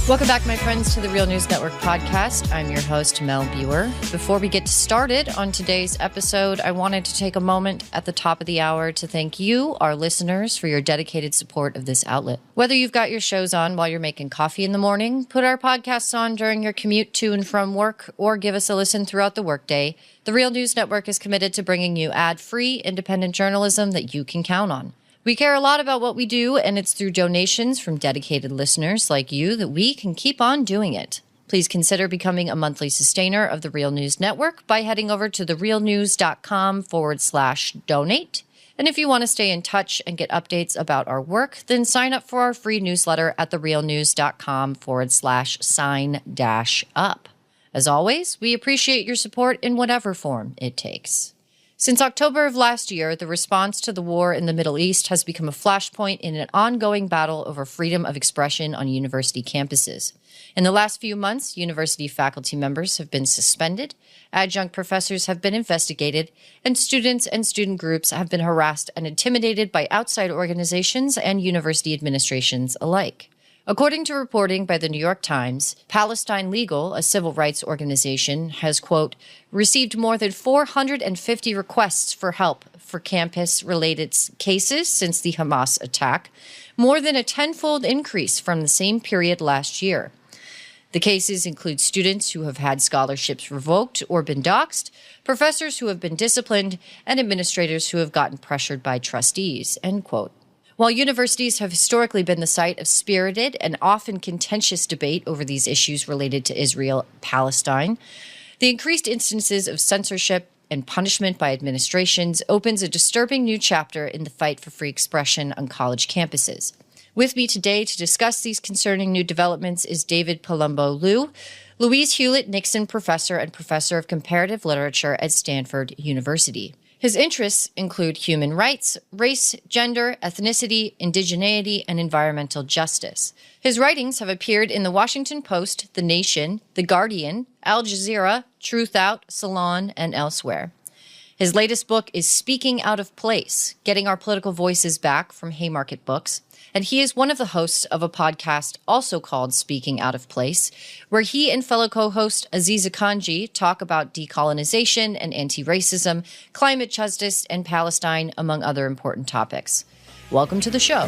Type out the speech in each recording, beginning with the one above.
Welcome back, my friends, to the Real News Network podcast. I'm your host, Mel Buer. Before we get started on today's episode, I wanted to take a moment at the top of the hour to thank you, our listeners, for your dedicated support of this outlet. Whether you've got your shows on while you're making coffee in the morning, put our podcasts on during your commute to and from work, or give us a listen throughout the workday, the Real News Network is committed to bringing you ad-free, independent journalism that you can count on. We care a lot about what we do, and it's through donations from dedicated listeners like you that we can keep on doing it. Please consider becoming a monthly sustainer of the Real News Network by heading over to therealnews.com/donate. And if you want to stay in touch and get updates about our work, then sign up for our free newsletter at therealnews.com/sign-up. As always, we appreciate your support in whatever form it takes. Since October of last year, the response to the war in the Middle East has become a flashpoint in an ongoing battle over freedom of expression on university campuses. In the last few months, university faculty members have been suspended, adjunct professors have been investigated, and students and student groups have been harassed and intimidated by outside organizations and university administrations alike. According to reporting by the New York Times, Palestine Legal, a civil rights organization, has, quote, received more than 450 requests for help for campus-related cases since the Hamas attack, more than a tenfold increase from the same period last year. The cases include students who have had scholarships revoked or been doxxed, professors who have been disciplined, and administrators who have gotten pressured by trustees, end quote. While universities have historically been the site of spirited and often contentious debate over these issues related to Israel-Palestine, the increased instances of censorship and punishment by administrations opens a disturbing new chapter in the fight for free expression on college campuses. With me today to discuss these concerning new developments is David Palumbo-Liu, Louise Hewlett Nixon Professor and Professor of Comparative Literature at Stanford University. His interests include human rights, race, gender, ethnicity, indigeneity, and environmental justice. His writings have appeared in The Washington Post, The Nation, The Guardian, Al Jazeera, Truth Out, Salon, and elsewhere. His latest book is Speaking Out of Place, Getting Our Political Voices Back from Haymarket Books, and he is one of the hosts of a podcast also called Speaking Out of Place, where he and fellow co-host Aziza Kanji talk about decolonization and anti-racism, climate justice, and Palestine, among other important topics. Welcome to the show.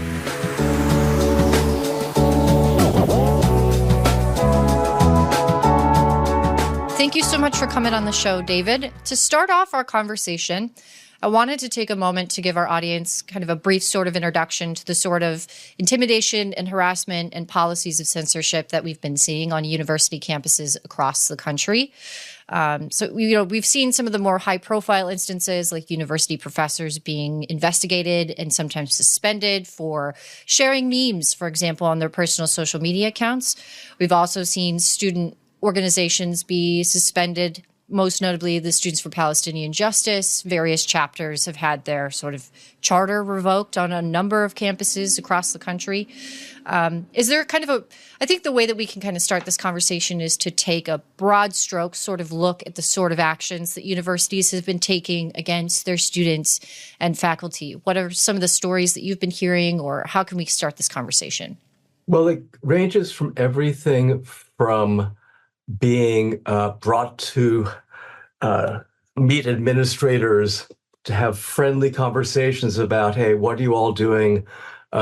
Thank you so much for coming on the show, David. To start off our conversation, I wanted to take a moment to give our audience kind of a brief sort of introduction to the sort of intimidation and harassment and policies of censorship that we've been seeing on university campuses across the country. We've seen some of the more high-profile instances, like university professors being investigated and sometimes suspended for sharing memes, for example, on their personal social media accounts. We've also seen student organizations be suspended, most notably the Students for Palestinian Justice. Various chapters have had their sort of charter revoked on a number of campuses across the country. Is there kind of I think the way that we can kind of start this conversation is to take a broad stroke sort of look at the sort of actions that universities have been taking against their students and faculty. What are some of the stories that you've been hearing, or how can we start this conversation? Well, it ranges from everything from being brought to meet administrators to have friendly conversations about, hey, what are you all doing,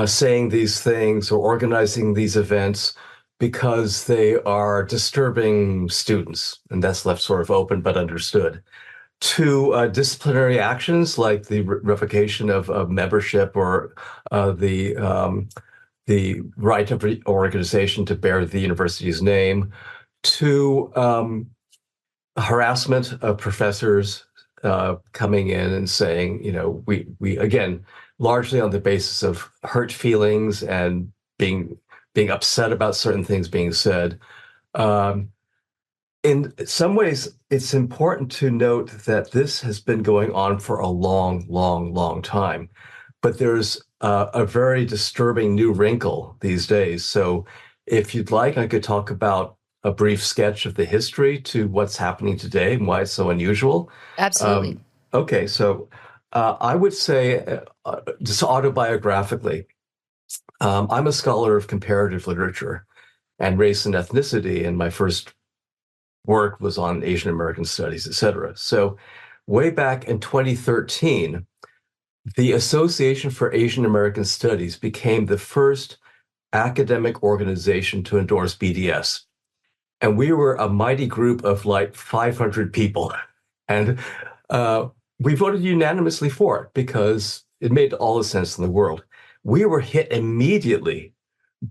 saying these things or organizing these events because they are disturbing students. And that's left sort of open but understood. To disciplinary actions like the revocation of membership or the right of organization to bear the university's name, to harassment of professors coming in and saying, we again, largely on the basis of hurt feelings and being upset about certain things being said. In some ways, it's important to note that this has been going on for a long, long, long time. But there's a very disturbing new wrinkle these days. So if you'd like, I could talk about a brief sketch of the history to what's happening today and why it's so unusual. Absolutely. Okay, so I would say, just autobiographically, I'm a scholar of comparative literature. and race and ethnicity. And my first work was on Asian American studies, et cetera. So way back in 2013, the Association for Asian American Studies became the first academic organization to endorse BDS. And we were a mighty group of like 500 people. And we voted unanimously for it because it made all the sense in the world. We were hit immediately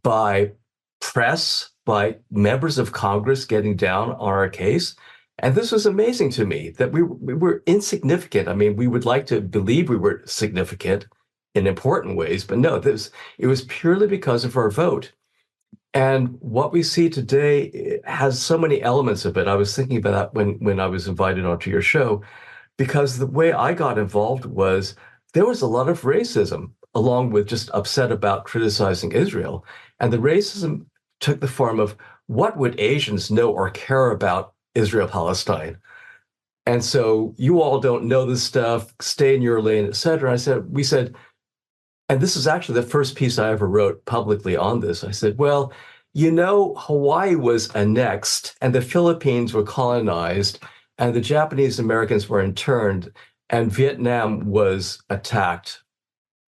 by press, by members of Congress getting down on our case. And this was amazing to me that we were insignificant. I mean, we would like to believe we were significant in important ways, but no, it was purely because of our vote. And what we see today has so many elements of it. I was thinking about that when I was invited onto your show, because the way I got involved was there was a lot of racism, along with just upset about criticizing Israel. And the racism took the form of, what would Asians know or care about Israel-Palestine? And so you all don't know this stuff, stay in your lane, et cetera. We said, and this is actually the first piece I ever wrote publicly on this. I said, well, you know, Hawaii was annexed and the Philippines were colonized and the Japanese Americans were interned and Vietnam was attacked.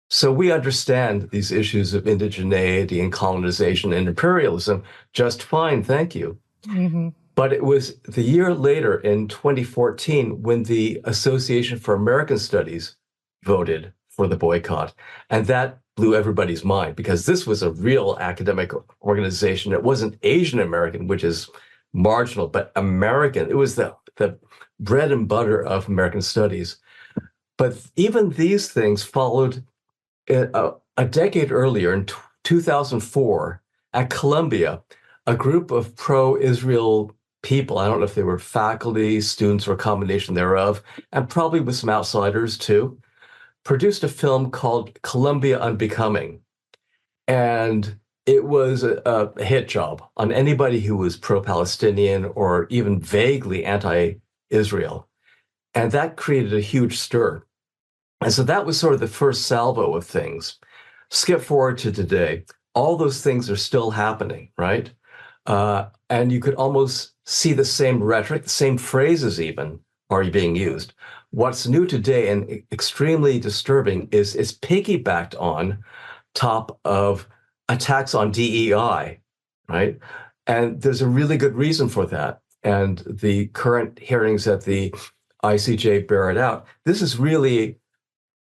So we understand these issues of indigeneity and colonization and imperialism just fine, thank you. Mm-hmm. But it was the year later in 2014 when the Association for American Studies voted for the boycott. And that blew everybody's mind because this was a real academic organization. It wasn't Asian American, which is marginal, but American. It was the bread and butter of American studies. But even these things followed a decade earlier in 2004 at Columbia, a group of pro-Israel people, I don't know if they were faculty, students, or a combination thereof, and probably with some outsiders too, produced a film called Columbia Unbecoming. And it was a hit job on anybody who was pro-Palestinian or even vaguely anti-Israel. And that created a huge stir. And so that was sort of the first salvo of things. Skip forward to today. All those things are still happening, right? And you could almost see the same rhetoric, the same phrases even are being used. What's new today and extremely disturbing is it's piggybacked on top of attacks on DEI, right? And there's a really good reason for that. And the current hearings at the ICJ bear it out. This is really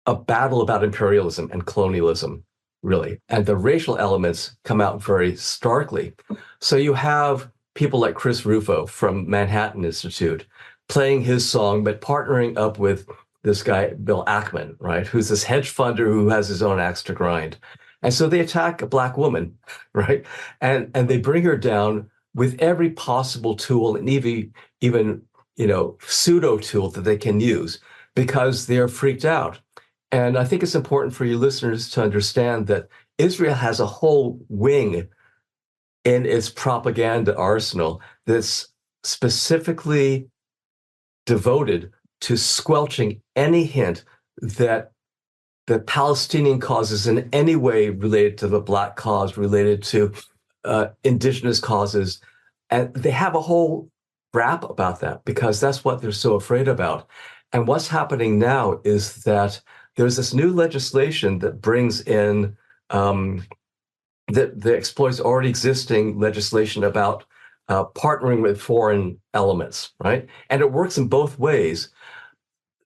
a battle about imperialism and colonialism, really. And the racial elements come out very starkly. So you have people like Chris Rufo from Manhattan Institute playing his song, but partnering up with this guy, Bill Ackman, right, who's this hedge funder who has his own axe to grind. And so they attack a Black woman, right? And they bring her down with every possible tool and even pseudo tool that they can use because they're freaked out. And I think it's important for you listeners to understand that Israel has a whole wing in its propaganda arsenal that's specifically devoted to squelching any hint that the Palestinian cause is in any way related to the Black cause, related to indigenous causes. And they have a whole rap about that because that's what they're so afraid about. And what's happening now is that there's this new legislation that brings in that exploits already existing legislation about partnering with foreign elements, right? And it works in both ways.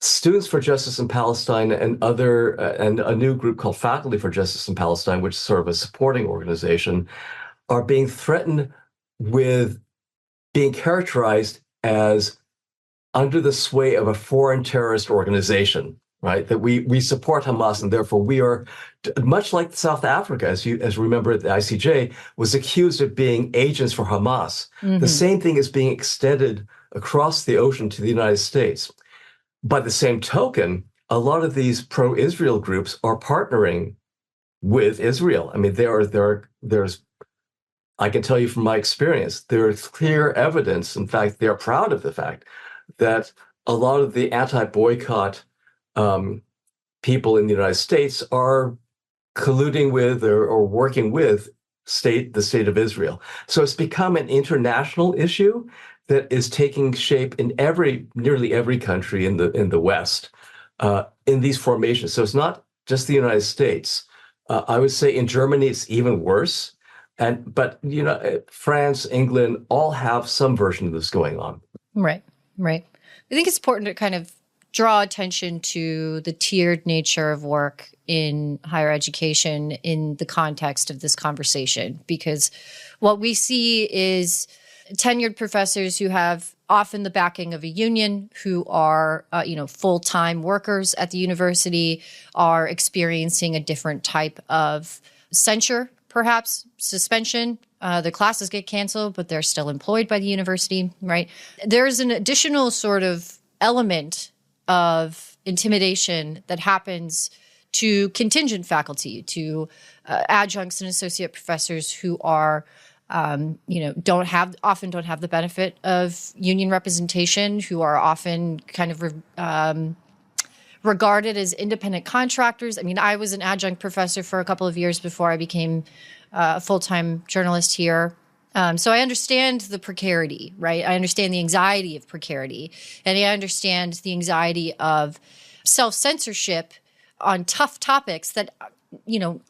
Students for Justice in Palestine and and a new group called Faculty for Justice in Palestine, which is sort of a supporting organization, are being threatened with being characterized as under the sway of a foreign terrorist organization, right? That we support Hamas and therefore we are, much like South Africa, as remember, the ICJ was accused of being agents for Hamas. Mm-hmm. The same thing is being extended across the ocean to the United States. By the same token, a lot of these pro-Israel groups are partnering with Israel. I mean, there's, I can tell you from my experience, there is clear evidence. In fact, they're proud of the fact that a lot of the anti-boycott people in the United States are colluding with or working with the state of Israel. So it's become an international issue that is taking shape in nearly every country in the West, in these formations. So it's not just the United States. I would say in Germany it's even worse, but France, England, all have some version of this going on. Right. I think it's important to kind of draw attention to the tiered nature of work in higher education in the context of this conversation, because what we see is tenured professors who have often the backing of a union, who are full-time workers at the university, are experiencing a different type of censure, perhaps suspension. The classes get canceled, but they're still employed by the university, right? There's an additional sort of element of intimidation that happens to contingent faculty, to adjuncts and associate professors who are, often don't have the benefit of union representation, who are often kind of regarded as independent contractors. I mean, I was an adjunct professor for a couple of years before I became a full-time journalist here. So I understand the precarity, right? I understand the anxiety of precarity, and I understand the anxiety of self-censorship on tough topics that,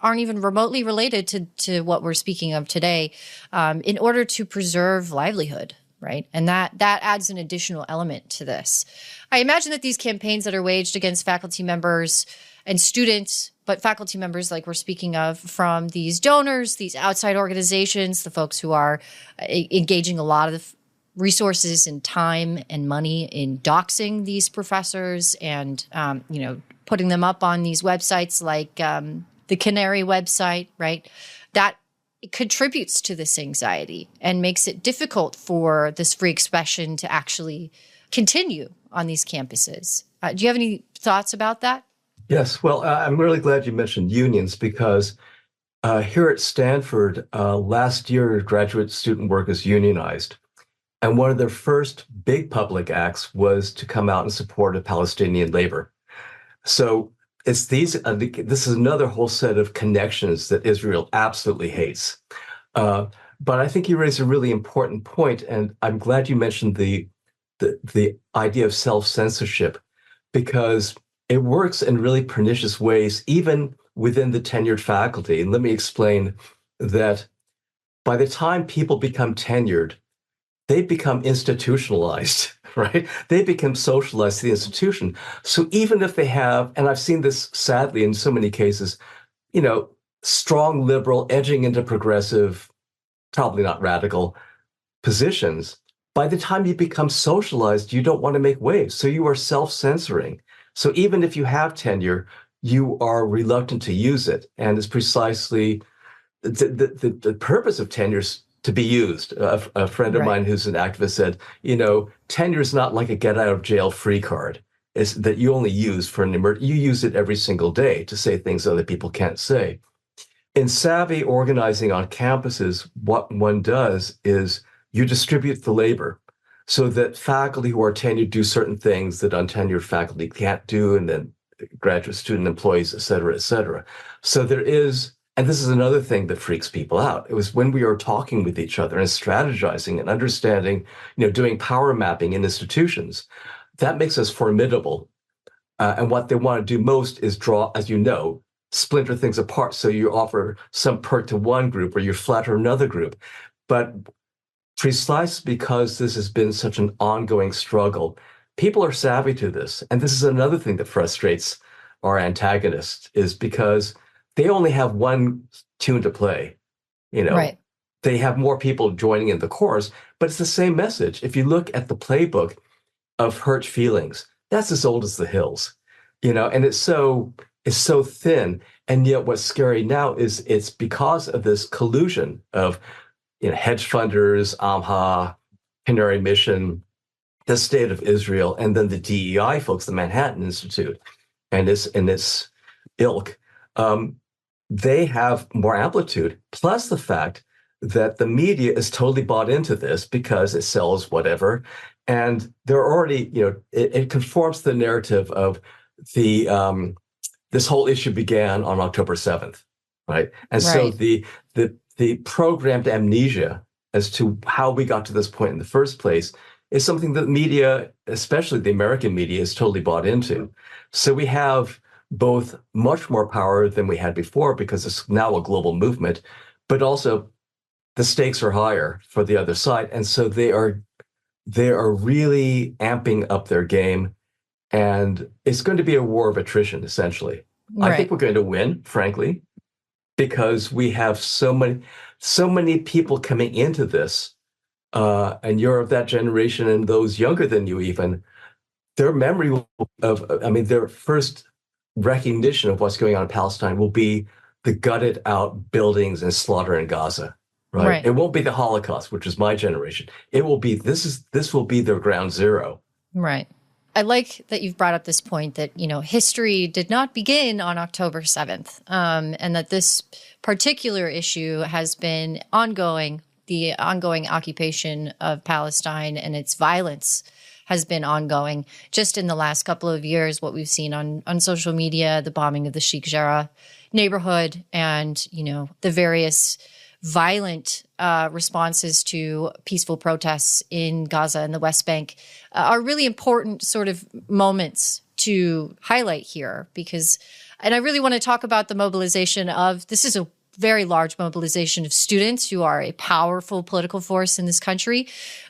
aren't even remotely related to what we're speaking of today, in order to preserve livelihood, right? And that adds an additional element to this. I imagine that these campaigns that are waged against faculty members and students, but faculty members like we're speaking of, from these donors, these outside organizations, the folks who are engaging a lot of resources and time and money in doxing these professors and, putting them up on these websites like the Canary website, right? That contributes to this anxiety and makes it difficult for this free expression to actually continue on these campuses. Do you have any thoughts about that? Yes. Well, I'm really glad you mentioned unions, because here at Stanford, last year, graduate student workers unionized. And one of their first big public acts was to come out in support of Palestinian labor. So it's this is another whole set of connections that Israel absolutely hates. But I think you raise a really important point, and I'm glad you mentioned the idea of self-censorship, because it works in really pernicious ways, even within the tenured faculty. And let me explain that by the time people become tenured, they become institutionalized, right? They become socialized to the institution. So even if they have, and I've seen this sadly in so many cases, strong liberal edging into progressive, probably not radical positions, by the time you become socialized, you don't want to make waves. So you are self-censoring. So even if you have tenure, you are reluctant to use it. And it's precisely the purpose of tenure to be used. A friend of mine who's an activist said, tenure is not like a get out of jail free card. It's that you only use for an emergency. You use it every single day to say things other people can't say. In savvy organizing on campuses, what one does is you distribute the labor so that faculty who are tenured do certain things that untenured faculty can't do, and then graduate student employees, et cetera, et cetera. So there is, and this is another thing that freaks people out. It was when we are talking with each other and strategizing and understanding, doing power mapping in institutions, that makes us formidable. And what they want to do most is draw, as you know, splinter things apart. So you offer some perk to one group or you flatter another group. But precisely because this has been such an ongoing struggle, people are savvy to this. And this is another thing that frustrates our antagonists, is because they only have one tune to play. Right. They have more people joining in the chorus, but it's the same message. If you look at the playbook of hurt feelings, that's as old as the hills, and it's so thin. And yet what's scary now is it's because of this collusion of hedge funders, AMHA, Canary Mission, the State of Israel, and then the DEI folks, the Manhattan Institute, and its ilk. They have more amplitude, plus the fact that the media is totally bought into this because it sells whatever. And they're already, it conforms to the narrative of this whole issue began on October 7th, right? And so the the programmed amnesia as to how we got to this point in the first place is something that media, especially the American media, is totally bought into. So we have both much more power than we had before because it's now a global movement, but also the stakes are higher for the other side. And so they are really amping up their game. And it's going to be a war of attrition, essentially. Right. I think we're going to win, frankly, because we have so many people coming into this, and you're of that generation and those younger than you even, their memory their first recognition of what's going on in Palestine will be the gutted out buildings and slaughter in Gaza, right? It won't be the Holocaust, which is my generation. It will be, this will be their ground zero. Right. I like that you've brought up this point that, history did not begin on October 7th, and that this particular issue has been ongoing. The ongoing occupation of Palestine and its violence has been ongoing. Just in the last couple of years, what we've seen on social media, the bombing of the Sheikh Jarrah neighborhood and, the various violent responses to peaceful protests in Gaza and the West Bank are really important sort of moments to highlight here and I really want to talk about the mobilization this is a very large mobilization of students who are a powerful political force in this country.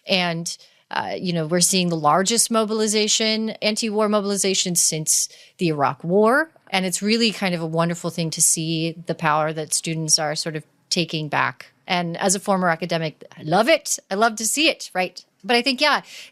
And, we're seeing the largest mobilization, anti-war mobilization since the Iraq War. And it's really kind of a wonderful thing to see the power that students are sort of taking back. And as a former academic, I love it. I love to see it, right? But I think,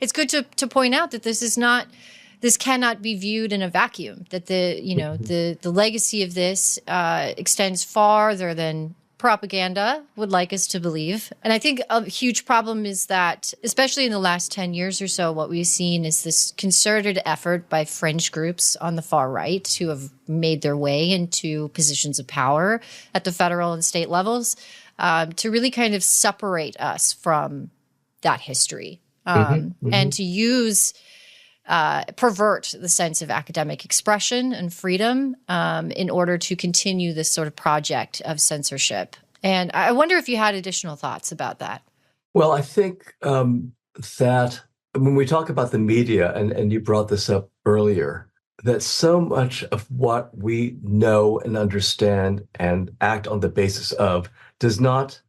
it's good to point out that this cannot be viewed in a vacuum, that the legacy of this extends farther than propaganda would like us to believe. And I think a huge problem is that, especially in the last 10 years or so, what we've seen is this concerted effort by fringe groups on the far right who have made their way into positions of power at the federal and state levels to really kind of separate us from that history and to use pervert the sense of academic expression and freedom in order to continue this sort of project of censorship. And I wonder if you had additional thoughts about that. Well, I think that when we talk about the media, and you brought this up earlier, that so much of what we know and understand and act on the basis of does not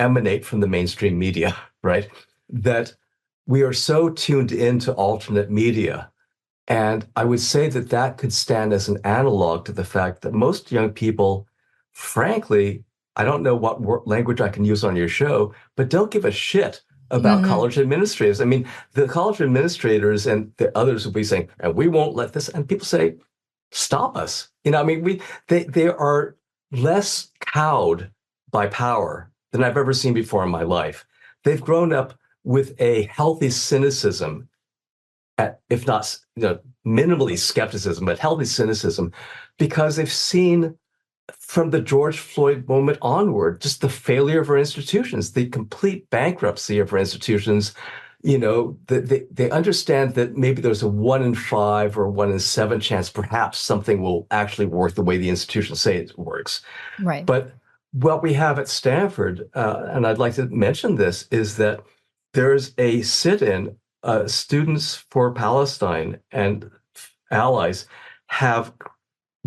emanate from the mainstream media, right? That we are so tuned into alternate media. And I would say that could stand as an analog to the fact that most young people, frankly, I don't know what language I can use on your show, but don't give a shit about college administrators. I mean, the college administrators and the others will be saying, and we won't let this, and people say, stop us. They are less cowed by power than I've ever seen before in my life. They've grown up with a healthy cynicism, if not minimally skepticism, but healthy cynicism, because they've seen from the George Floyd moment onward just the failure of our institutions, the complete bankruptcy of our institutions. They understand that maybe there's a 1 in 5 or 1 in 7 chance perhaps something will actually work the way the institutions say it works. Right. But what we have at Stanford, and I'd like to mention this, is that there's a sit-in, Students for Palestine and allies have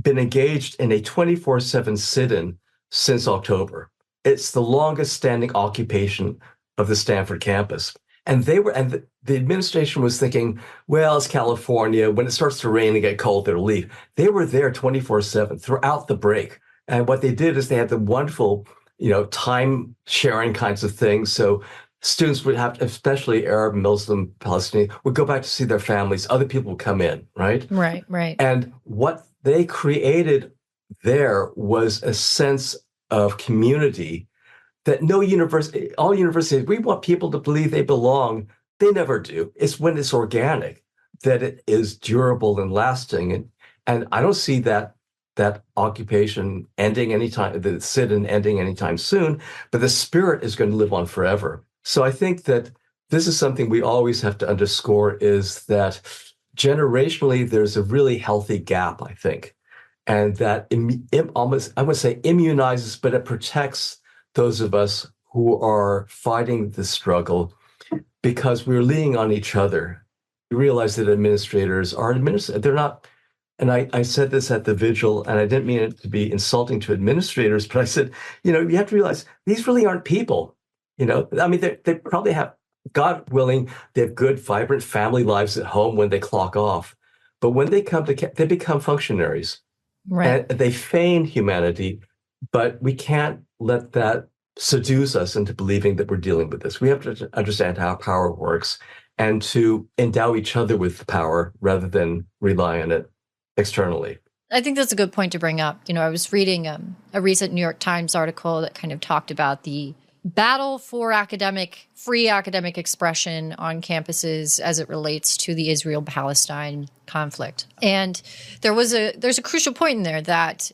been engaged in a 24/7 sit-in since October. It's the longest standing occupation of the Stanford campus. And the administration was thinking, well, it's California. When it starts to rain and get cold, they'll leave. They were there 24/7 throughout the break. And what they did is they had the wonderful, time sharing kinds of things. So students would have, especially Arab, Muslim, Palestinian, would go back to see their families. Other people would come in, right? Right, right. And what they created there was a sense of community that all universities, we want people to believe they belong. They never do. It's when it's organic that it is durable and lasting. And I don't see that occupation ending anytime, the sit-in ending anytime soon, but the spirit is going to live on forever. So I think that this is something we always have to underscore, is that generationally, there's a really healthy gap, I think. And that almost, I would say, immunizes, but it protects those of us who are fighting this struggle because we're leaning on each other. We realize that administrators are they're not, and I said this at the vigil, and I didn't mean it to be insulting to administrators, but I said, you have to realize these really aren't people. I mean, they probably have, God willing, they have good, vibrant family lives at home when they clock off. But when they come to, they become functionaries. Right. And they feign humanity, but we can't let that seduce us into believing that we're dealing with this. We have to understand how power works and to endow each other with the power rather than rely on it externally. I think that's a good point to bring up. I was reading a recent New York Times article that kind of talked about the battle for free academic expression on campuses as it relates to the Israel-Palestine conflict. And there's a crucial point in there that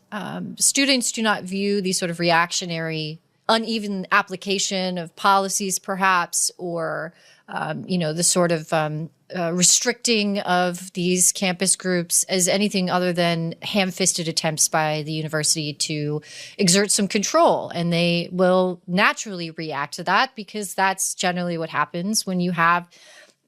students do not view the sort of reactionary, uneven application of policies, perhaps, or the sort of restricting of these campus groups as anything other than ham-fisted attempts by the university to exert some control. And they will naturally react to that because that's generally what happens when you have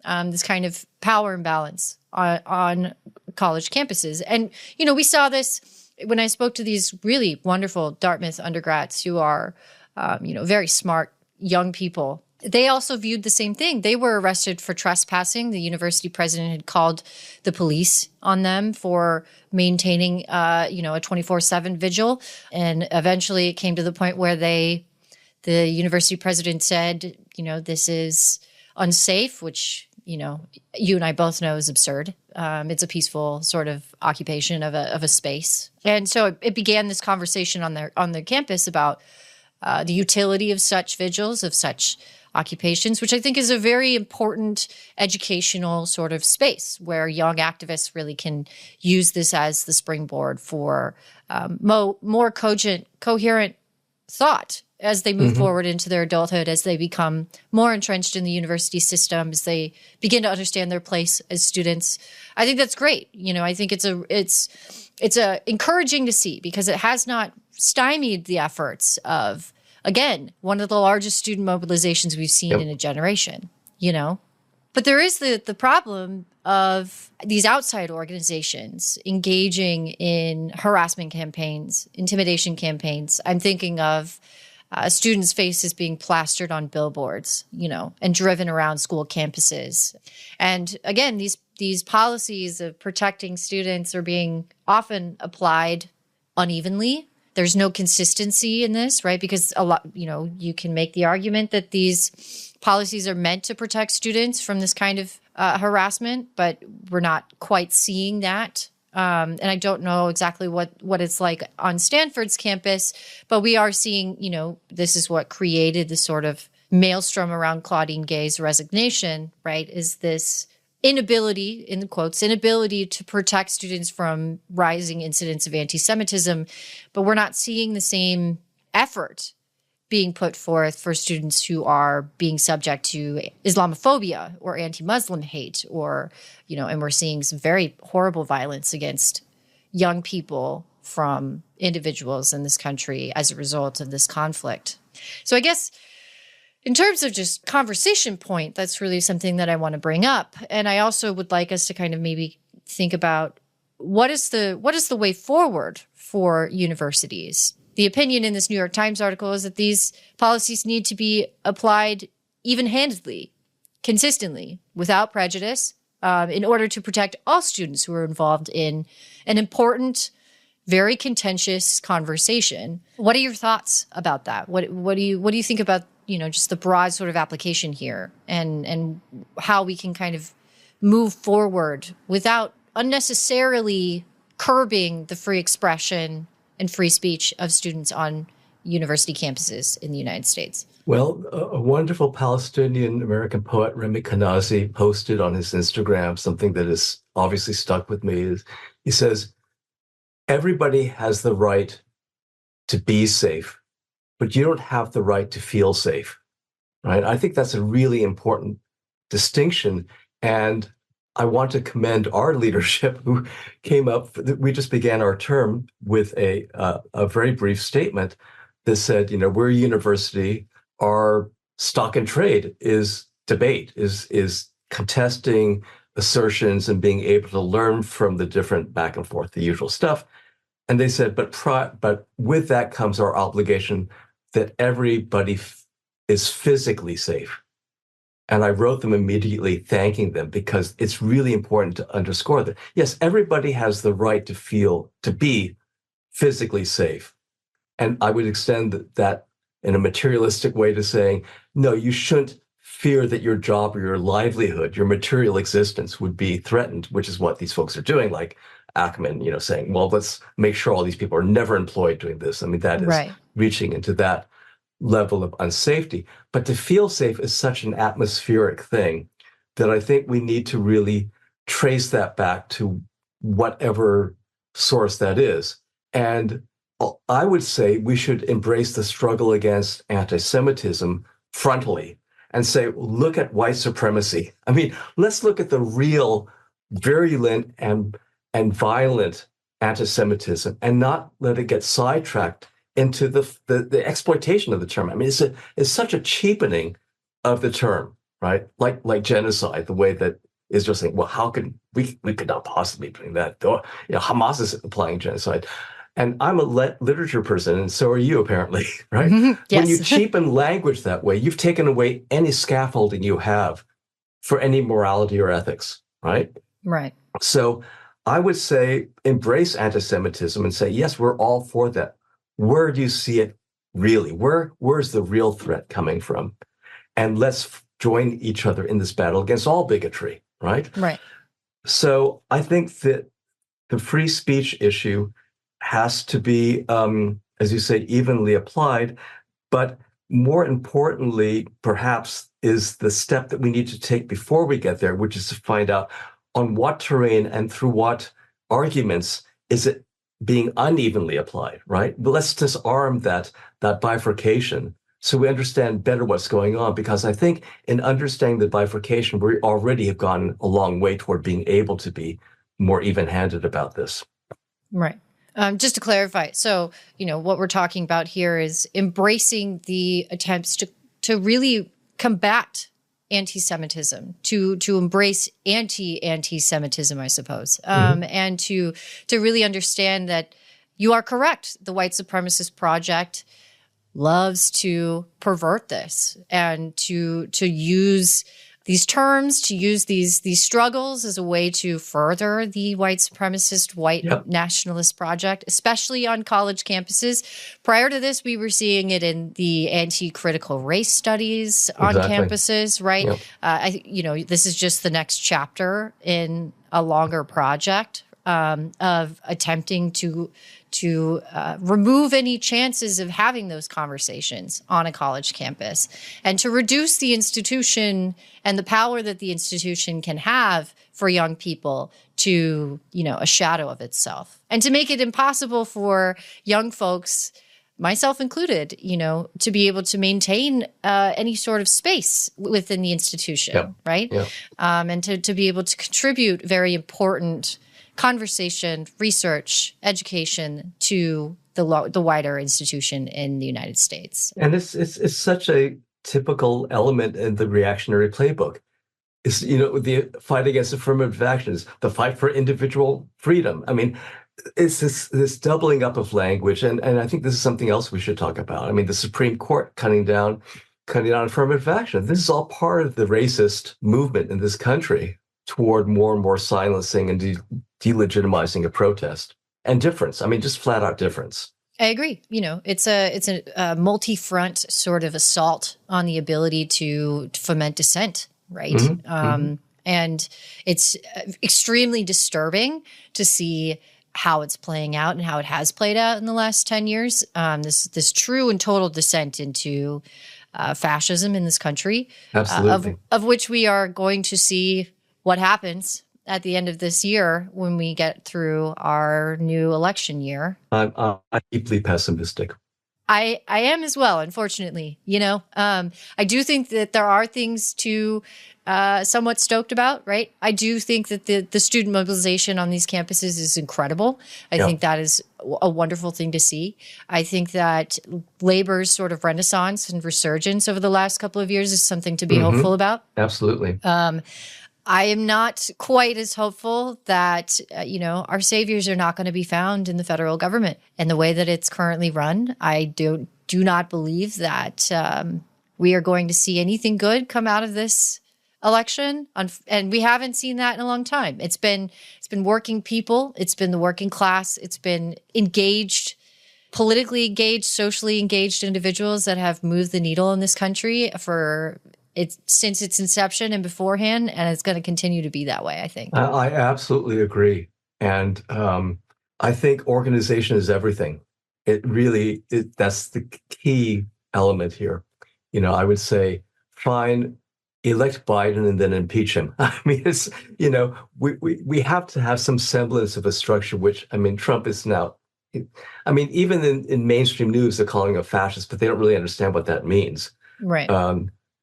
this kind of power imbalance on college campuses. And, we saw this when I spoke to these really wonderful Dartmouth undergrads who are, very smart young people. They also viewed the same thing. They were arrested for trespassing. The university president had called the police on them for maintaining, a 24/7 vigil. And eventually it came to the point where the university president said, this is unsafe, which, you and I both know is absurd. It's a peaceful sort of occupation of a space. And so it began this conversation on the campus about the utility of such vigils, of such occupations, which I think is a very important educational sort of space where young activists really can use this as the springboard for more coherent thought as they move forward into their adulthood, as they become more entrenched in the university system, as they begin to understand their place as students. I think that's great. I think it's encouraging to see because it has not stymied the efforts of, again, one of the largest student mobilizations we've seen in a generation, But there is the problem of these outside organizations engaging in harassment campaigns, intimidation campaigns. I'm thinking of students' faces being plastered on billboards, and driven around school campuses. And again, these policies of protecting students are being often applied unevenly. There's no consistency in this, right? Because a lot, you can make the argument that these policies are meant to protect students from this kind of harassment, but we're not quite seeing that. And I don't know exactly what it's like on Stanford's campus, but we are seeing, this is what created the sort of maelstrom around Claudine Gay's resignation, right? Is this inability, in quotes, inability to protect students from rising incidents of anti-Semitism, but we're not seeing the same effort being put forth for students who are being subject to Islamophobia or anti-Muslim hate, or, and we're seeing some very horrible violence against young people from individuals in this country as a result of this conflict. So I guess in terms of just conversation point, that's really something that I want to bring up. And I also would like us to kind of maybe think about what is the way forward for universities. The opinion in this New York Times article is that these policies need to be applied even-handedly, consistently, without prejudice, in order to protect all students who are involved in an important, very contentious conversation. What are your thoughts about that? What do you think about just the broad sort of application here and how we can kind of move forward without unnecessarily curbing the free expression and free speech of students on university campuses in the United States? Well, a wonderful Palestinian American poet, Remy Kanazi, posted on his Instagram something that has obviously stuck with me. He says, everybody has the right to be safe, but you don't have the right to feel safe, right? I think that's a really important distinction. And I want to commend our leadership who came up, we just began our term with a very brief statement that said, we're a university, our stock and trade is debate, is contesting assertions and being able to learn from the different back and forth, the usual stuff. And they said, but with that comes our obligation that everybody is physically safe. And I wrote them immediately thanking them, because it's really important to underscore that, yes, everybody has the right to be physically safe. And I would extend that in a materialistic way to saying, no, you shouldn't fear that your job or your livelihood, your material existence would be threatened, which is what these folks are doing, like Ackman, saying, well, let's make sure all these people are never employed doing this. I mean, that is reaching into that level of unsafety. But to feel safe is such an atmospheric thing that I think we need to really trace that back to whatever source that is. And I would say we should embrace the struggle against anti-Semitism frontally and say, look at white supremacy. I mean, let's look at the real virulent and violent anti-Semitism and not let it get sidetracked into the exploitation of the term. I mean, it's such a cheapening of the term, right? Like genocide, the way that Israel saying, well, how could we could not possibly bring that? Hamas is applying genocide. And I'm a literature person, and so are you, apparently, right? Mm-hmm. Yes. When you cheapen language that way, you've taken away any scaffolding you have for any morality or ethics, right? Right. So I would say embrace anti-Semitism and say, yes, we're all for that. Where do you see it really? Where's the real threat coming from? And let's join each other in this battle against all bigotry, right? Right. So I think that the free speech issue has to be, as you say, evenly applied. But more importantly, perhaps, is the step that we need to take before we get there, which is to find out on what terrain and through what arguments is it being unevenly applied, right? But let's disarm that bifurcation so we understand better what's going on, because I think in understanding the bifurcation, we already have gone a long way toward being able to be more even-handed about this. Right. Just to clarify, so, what we're talking about here is embracing the attempts to really combat anti-Semitism, to embrace anti-Semitism, I suppose, and to really understand that you are correct. The white supremacist project loves to pervert this and to use these terms, to use these struggles as a way to further the white supremacist, white nationalist project, especially on college campuses. Prior to this, we were seeing it in the anti-critical race studies on campuses, right? Yep. This is just the next chapter in a longer project of attempting to remove any chances of having those conversations on a college campus, and to reduce the institution and the power that the institution can have for young people to, a shadow of itself, and to make it impossible for young folks, myself included, to be able to maintain any sort of space within the institution, right? Yep. And to be able to contribute very important conversation, research, education to the wider institution in the United States. And it's such a typical element in the reactionary playbook. It's, the fight against affirmative actions, the fight for individual freedom. I mean, it's this doubling up of language. And I think this is something else we should talk about. I mean, the Supreme Court cutting down affirmative action. This is all part of the racist movement in this country toward more and more silencing and delegitimizing a protest and difference. I mean, just flat out difference. I agree. It's a multi-front sort of assault on the ability to foment dissent, right? And it's extremely disturbing to see how it's playing out and how it has played out in the last 10 years. This true and total descent into fascism in this country, absolutely, of which we are going to see what happens at the end of this year when we get through our new election year. I'm deeply pessimistic. I am as well, unfortunately. I do think that there are things to somewhat stoked about, right? I do think that the student mobilization on these campuses is incredible. I think that is a wonderful thing to see. I think that labor's sort of renaissance and resurgence over the last couple of years is something to be hopeful about. Absolutely. I am not quite as hopeful that, our saviors are not going to be found in the federal government. And the way that it's currently run, I do not believe that we are going to see anything good come out of this election. And we haven't seen that in a long time. It's been working people. It's been the working class. It's been politically engaged, socially engaged individuals that have moved the needle in this country since its inception and beforehand, and it's going to continue to be that way, I think. I absolutely agree. And I think organization is everything. That's the key element here. I would say, fine, elect Biden and then impeach him. I mean, we have to have some semblance of a structure, which, Trump is now, even in mainstream news, they're calling him a fascist, but they don't really understand what that means. Right.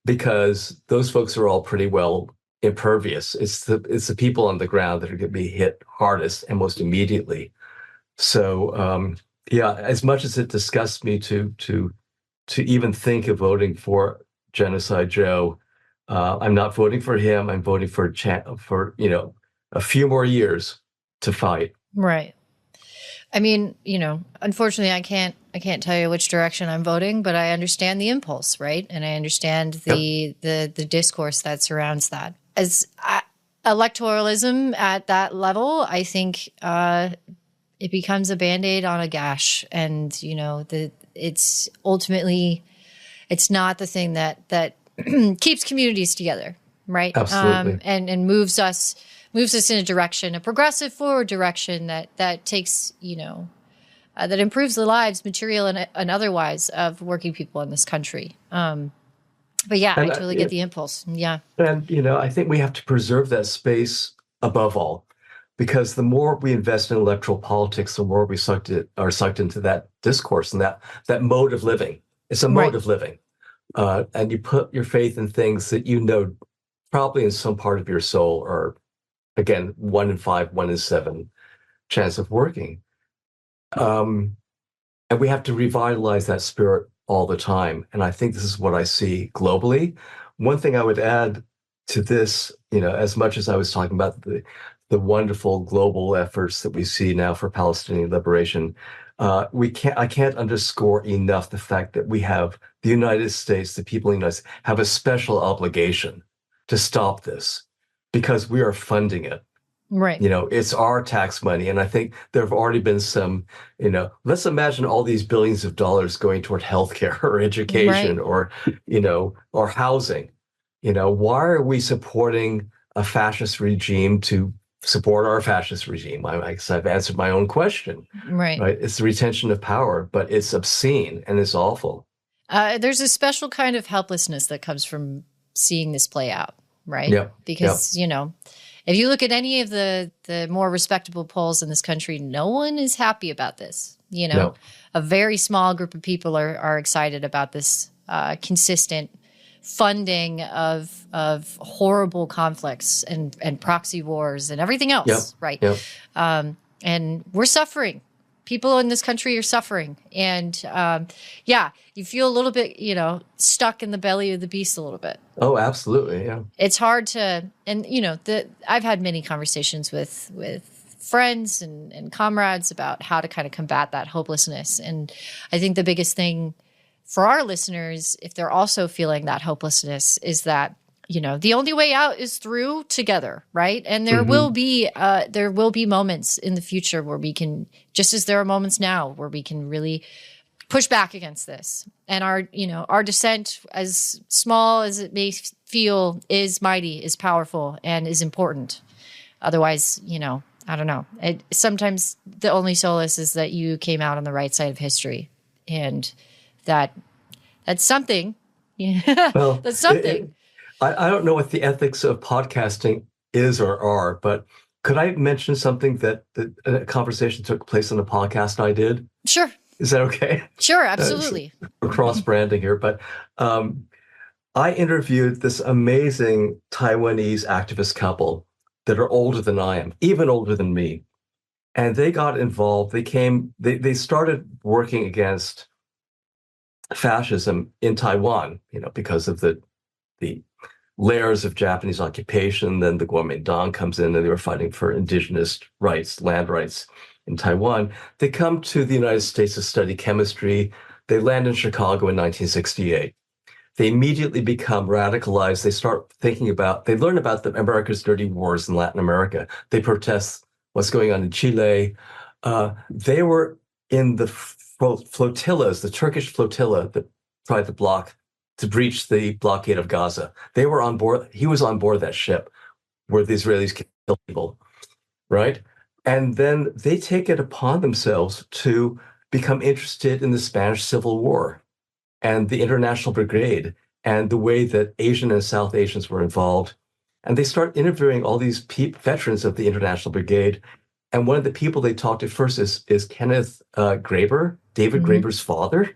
Because those folks are all pretty well impervious. It's the people on the ground that are going to be hit hardest and most immediately. So as much as it disgusts me to even think of voting for Genocide Joe, I'm not voting for him. I'm voting for a few more years to fight. Right. Unfortunately, I can't tell you which direction I'm voting, but I understand the impulse, right? And I understand the discourse that surrounds that. As electoralism at that level, I think it becomes a Band-Aid on a gash, and it's ultimately not the thing that keeps communities together, right? Absolutely. And moves us in a progressive forward direction that takes, that improves the lives, material and otherwise, of working people in this country. But I totally get the impulse. Yeah. And, I think we have to preserve that space above all, because the more we invest in electoral politics, the more we are sucked into that discourse and that mode of living. It's a mode of living. And you put your faith in things that probably in some part of your soul are, again, 1 in 5, 1 in 7 chance of working. And we have to revitalize that spirit all the time. And I think this is what I see globally. One thing I would add to this, as much as I was talking about the wonderful global efforts that we see now for Palestinian liberation, I can't underscore enough the fact that we have the United States, the people in the United States, have a special obligation to stop this, because we are funding it. Right. It's our tax money. And I think there have already been some, let's imagine all these billions of dollars going toward healthcare or education or housing. Why are we supporting a fascist regime to support our fascist regime? I guess I've answered my own question. Right. It's the retention of power, but it's obscene and it's awful. There's a special kind of helplessness that comes from seeing this play out, right? Yeah. Because, if you look at any of the more respectable polls in this country, no one is happy about this. No. A very small group of people are excited about this consistent funding of horrible conflicts and proxy wars and everything else, right? Yep. And we're suffering. People in this country are suffering. And you feel a little bit, stuck in the belly of the beast a little bit. Oh, absolutely. Yeah. It's hard to, and I've had many conversations with friends and comrades about how to kind of combat that hopelessness. And I think the biggest thing for our listeners, if they're also feeling that hopelessness, is that the only way out is through together, right? And there will be moments in the future where we can, just as there are moments now, where we can really push back against this. And our dissent, as small as it may feel, is mighty, is powerful, and is important. Otherwise, I don't know. Sometimes the only solace is that you came out on the right side of history, and that's something. Well, that's something. I don't know what the ethics of podcasting is or are, but could I mention something that a conversation took place on a podcast I did? Sure. Is that okay? Sure, absolutely. Cross-branding here, but I interviewed this amazing Taiwanese activist couple that are older than I am, even older than me. And they got involved. They started working against fascism in Taiwan, because of the layers of Japanese occupation. Then the Kuomintang comes in and they were fighting for indigenous rights, land rights in Taiwan. They come to the United States to study chemistry. They land in Chicago in 1968. They immediately become radicalized. They learn about America's dirty wars in Latin America. They protest what's going on in Chile. They were in the flotillas, the Turkish flotilla that tried to breach the blockade of Gaza. They were on board. He was on board that ship where the Israelis killed people, right? And then they take it upon themselves to become interested in the Spanish Civil War and the International Brigade and the way that Asian and South Asians were involved. And they start interviewing all these veterans of the International Brigade. And one of the people they talk to first is Kenneth Graeber, David Graeber's father.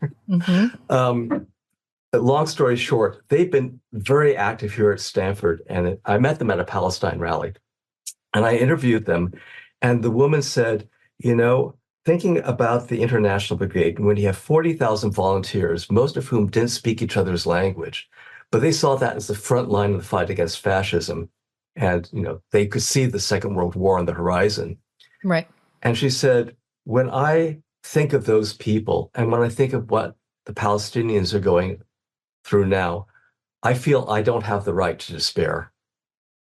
Long story short, they've been very active here at Stanford. And I met them at a Palestine rally. And I interviewed them. And the woman said, thinking about the International Brigade, when you have 40,000 volunteers, most of whom didn't speak each other's language, but they saw that as the front line of the fight against fascism. And, they could see the Second World War on the horizon. Right. And she said, when I think of those people and when I think of what the Palestinians are going through now, I feel I don't have the right to despair,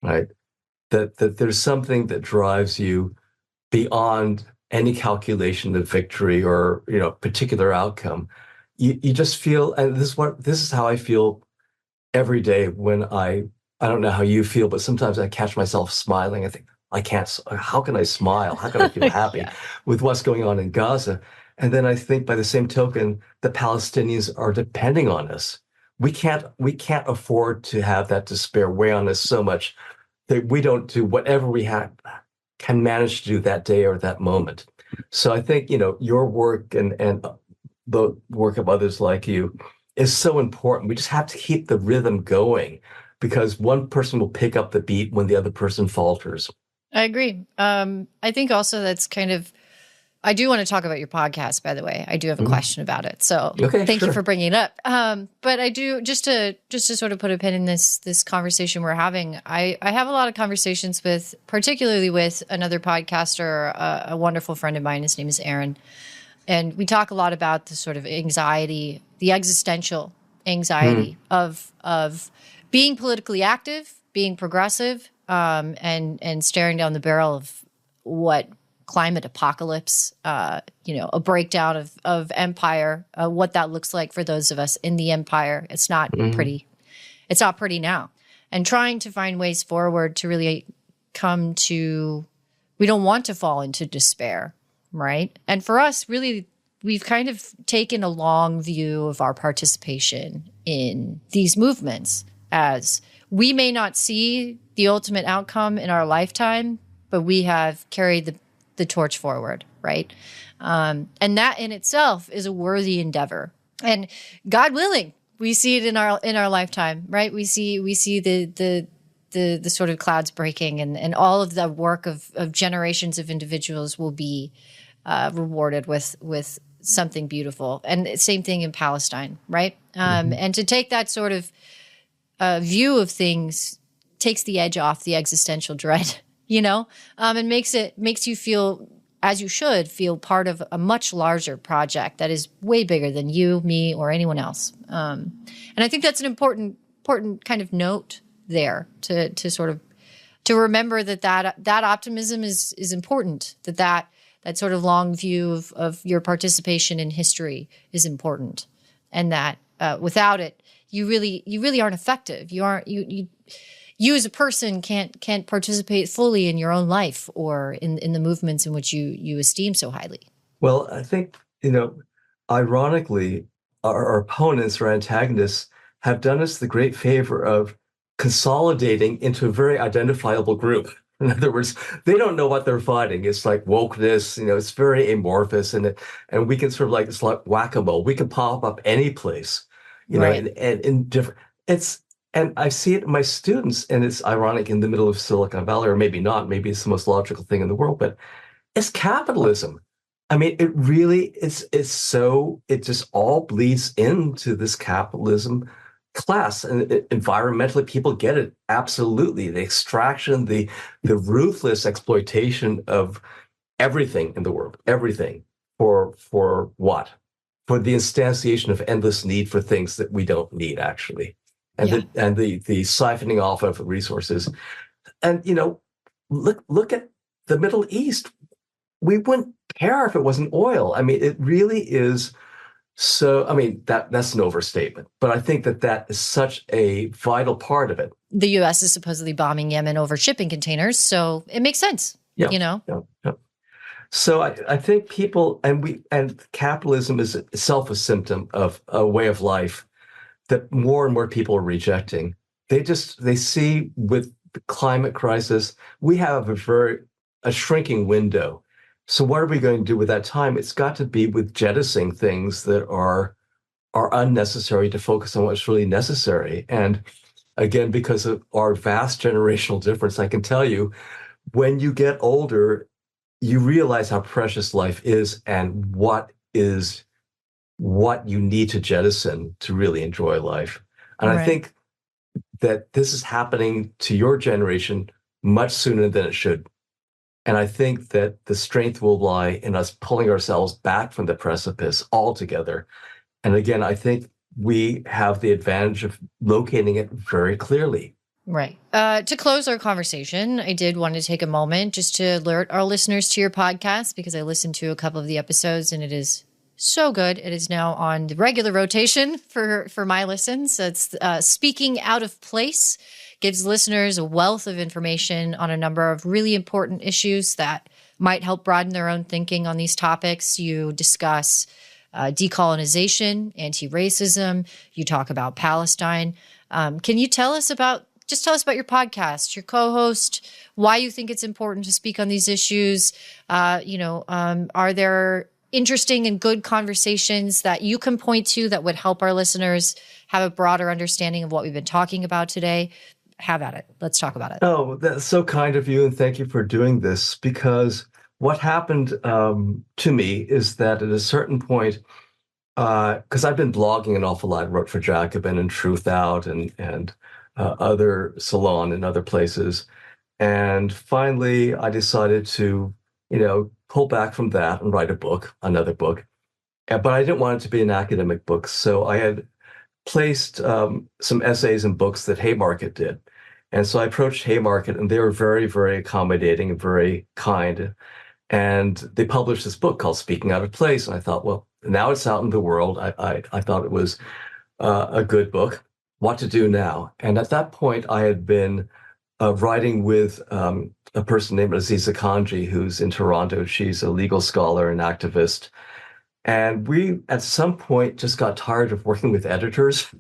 right? That there's something that drives you beyond any calculation of victory or particular outcome. You just feel, and this is how I feel every day when I don't know how you feel, but sometimes I catch myself smiling. I think, how can I smile? How can I feel happy with what's going on in Gaza? And then I think by the same token, the Palestinians are depending on us. We can't afford to have that despair weigh on us so much that we don't do whatever we can manage to do that day or that moment. So I think, your work and the work of others like you is so important. We just have to keep the rhythm going because one person will pick up the beat when the other person falters. I agree. I think also that's I do want to talk about your podcast, by the way. I do have a question about it. So thank you for bringing it up. But I do, just to sort of put a pin in this conversation we're having, I have a lot of conversations particularly with another podcaster, a wonderful friend of mine. His name is Aaron. And we talk a lot about the sort of anxiety, the existential anxiety of being politically active, being progressive, and staring down the barrel of what climate apocalypse, a breakdown of empire, what that looks like for those of us in the empire. It's not pretty. It's not pretty now. And trying to find ways forward to really we don't want to fall into despair, right? And for us, really, we've kind of taken a long view of our participation in these movements as we may not see the ultimate outcome in our lifetime, but we have carried the torch forward, right? And that in itself is a worthy endeavor. And God willing, we see it in our lifetime, right? We see the sort of clouds breaking, and all of the work of generations of individuals will be rewarded with something beautiful. And same thing in Palestine, right? And to take that sort of view of things takes the edge off the existential dread. And makes you feel, as you should feel, part of a much larger project that is way bigger than you, me, or anyone else. And I think that's an important kind of note there to sort of to remember that optimism is important. That sort of long view of your participation in history is important, and that without it, you really aren't effective. You as a person can't participate fully in your own life or in the movements in which you esteem so highly. Well, I think, ironically, our opponents or antagonists have done us the great favor of consolidating into a very identifiable group. In other words, they don't know what they're fighting. It's like wokeness, it's very amorphous, and we can sort of like it's like whack-a-mole. We can pop up any place, Right. and in different. And I see it in my students, and it's ironic in the middle of Silicon Valley, or maybe not. Maybe it's the most logical thing in the world, but it's capitalism. I mean, it really it's so it just all bleeds into this capitalism class, and environmentally people get it absolutely. The extraction, the ruthless exploitation of everything in the world, everything for what? For the instantiation of endless need for things that we don't need actually, and Yeah. the siphoning off of resources, and look at the Middle East. We wouldn't care if it wasn't oil. I mean, it really is. So, I mean, that's an overstatement, but I think that is such a vital part of it. The U.S. is supposedly bombing Yemen over shipping containers, so it makes sense. Yeah. Yeah. So I think people and capitalism is itself a symptom of a way of life that more and more people are rejecting. They see with the climate crisis, we have a shrinking window. So what are we going to do with that time? It's got to be with jettisoning things that are unnecessary to focus on what's really necessary. And again, because of our vast generational difference, I can tell you, when you get older, you realize how precious life is and what you need to jettison to really enjoy life. And Right. I think that this is happening to your generation much sooner than it should. And I think that the strength will lie in us pulling ourselves back from the precipice altogether. And again, I think we have the advantage of locating it very clearly. Right. To close our conversation, I did want to take a moment just to alert our listeners to your podcast, because I listened to a couple of the episodes and it is so good. It is now on the regular rotation for my listens. It's Speaking Out of Place. Gives listeners a wealth of information on a number of really important issues that might help broaden their own thinking on these topics. You discuss decolonization, anti-racism. You talk about Palestine. Can you tell us about your podcast, your co-host, why you think it's important to speak on these issues? Are there interesting and good conversations that you can point to that would help our listeners have a broader understanding of what we've been talking about today? Have at it. Let's talk about it. Oh, that's so kind of you. And thank you for doing this, because what happened to me is that at a certain point, because I've been blogging an awful lot, wrote for Jacobin and Truth Out and other Salon and other places. And finally, I decided to, pull back from that and write another book. But I didn't want it to be an academic book. So I had placed some essays and books that Haymarket did. And so I approached Haymarket, and they were very, very accommodating and very kind. And they published this book called Speaking Out of Place. And I thought, well, now it's out in the world. I thought it was a good book. What to do now? And at that point, I had been writing with a person named Aziza Kanji, who's in Toronto. She's a legal scholar and activist. And we, at some point, just got tired of working with editors,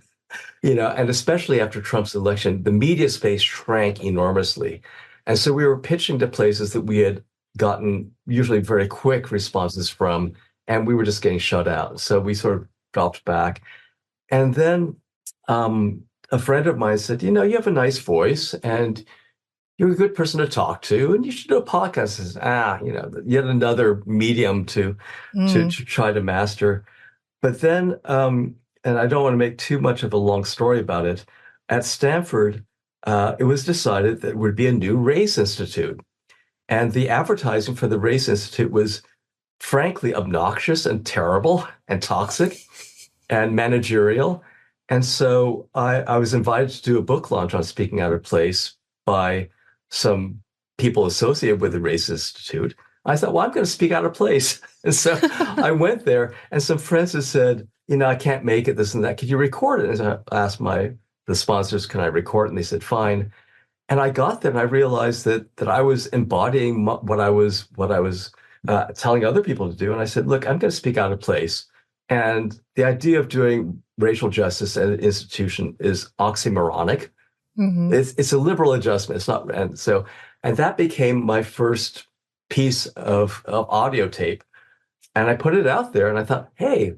and especially after Trump's election, the media space shrank enormously. And so we were pitching to places that we had gotten usually very quick responses from, and we were just getting shut out. So we sort of dropped back. And then a friend of mine said, you have a nice voice and you're a good person to talk to, and you should do a podcast. I said, yet another medium to try to master. But then, and I don't want to make too much of a long story about it, at Stanford, it was decided that there would be a new race institute. And the advertising for the Race Institute was frankly obnoxious and terrible and toxic and managerial. And so I was invited to do a book launch on Speaking Out of Place by some people associated with the Race Institute. I thought, well, I'm going to speak out of place. And so I went there, and some friends had said, I can't make it, this and that. Could you record it? And so I asked the sponsors, can I record it? And they said, fine. And I got there and I realized that I was embodying what I was telling other people to do. And I said, look, I'm going to speak out of place. And the idea of doing racial justice at an institution is oxymoronic. Mm-hmm. It's a liberal adjustment. It's not. And so And that became my first piece of audio tape. And I put it out there and I thought, hey,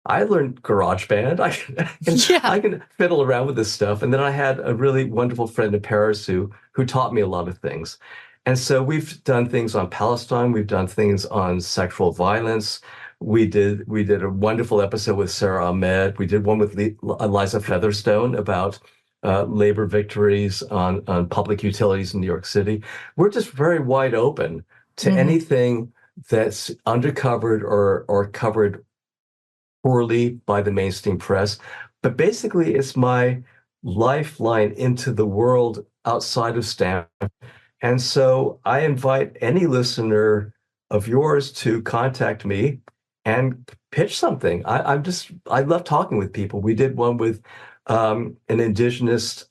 I learned GarageBand. I can fiddle around with this stuff. And then I had a really wonderful friend in Paris who taught me a lot of things. And so we've done things on Palestine. We've done things on sexual violence. We did a wonderful episode with Sarah Ahmed. We did one with Eliza Featherstone about labor victories on public utilities in New York City. We're just very wide open to anything that's undercovered or covered poorly by the mainstream press. But basically, it's my lifeline into the world outside of Stanford. And so I invite any listener of yours to contact me and pitch something. I love talking with people. We did one with an indigenous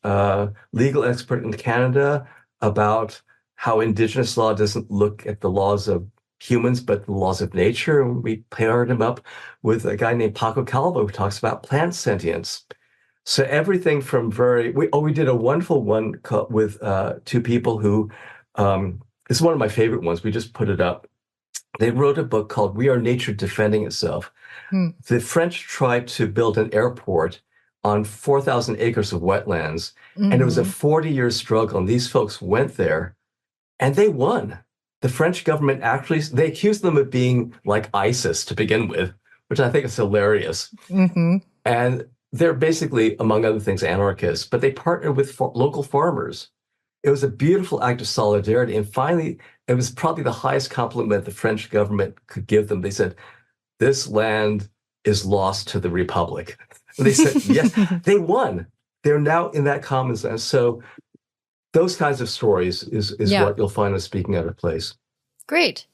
legal expert in Canada about how indigenous law doesn't look at the laws of humans, but the laws of nature. And we paired him up with a guy named Paco Calvo who talks about plant sentience. So everything from we did a wonderful one with two people who, this is one of my favorite ones. We just put it up. They wrote a book called We Are Nature Defending Itself. The French tried to build an airport on 4,000 acres of wetlands, and it was a 40-year struggle. And these folks went there and they won. The French government they accused them of being like ISIS to begin with, which I think is hilarious. And they're basically, among other things, anarchists, but they partnered with local farmers. It was a beautiful act of solidarity. And finally, it was probably the highest compliment the French government could give them. They said, this land is lost to the Republic. And they said, yes, they won. They're now in that common sense. So those kinds of stories is what you'll find us speaking out of place. Great.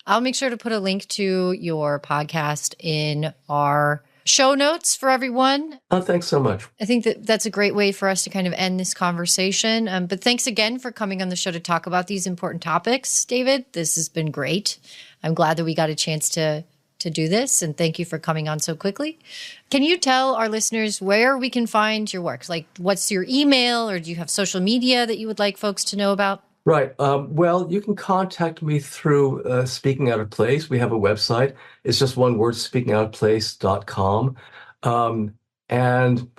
I'll make sure to put a link to your podcast in our show notes for everyone. Oh, thanks so much. I think that's a great way for us to kind of end this conversation. But thanks again for coming on the show to talk about these important topics, David. This has been great. I'm glad that we got a chance to do this, and thank you for coming on so quickly. Can you tell our listeners where we can find your work? Like, what's your email, or do you have social media that you would like folks to know about? Right. Well, you can contact me through Speaking Out of Place. We have a website. It's just one word, speakingoutofplace.com. And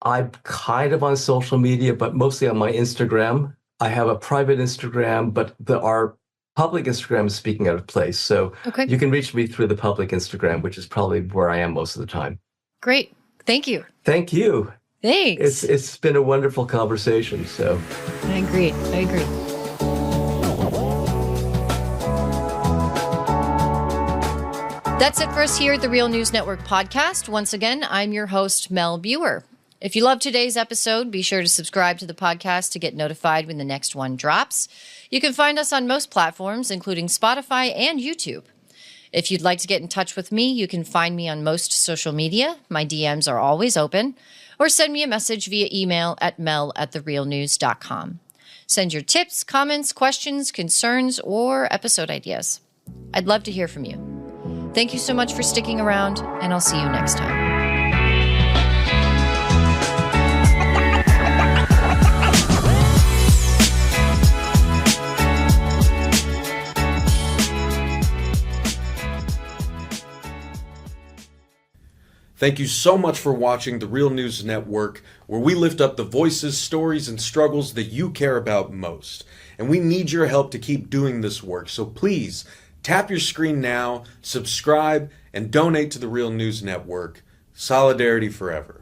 I'm kind of on social media, but mostly on my Instagram. I have a private Instagram, but our public Instagram is Speaking Out of Place. So you can reach me through the public Instagram, which is probably where I am most of the time. Great. Thank you. Thank you. Thanks. It's been a wonderful conversation. So I agree. That's it for us here at the Real News Network podcast. Once again, I'm your host, Mel Buer. If you loved today's episode, be sure to subscribe to the podcast to get notified when the next one drops. You can find us on most platforms, including Spotify and YouTube. If you'd like to get in touch with me, you can find me on most social media. My DMs are always open. Or send me a message via email at mel@therealnews.com. Send your tips, comments, questions, concerns, or episode ideas. I'd love to hear from you. Thank you so much for sticking around, and I'll see you next time. Thank you so much for watching The Real News Network, where we lift up the voices, stories, and struggles that you care about most. And we need your help to keep doing this work, so please tap your screen now, subscribe, and donate to The Real News Network. Solidarity forever.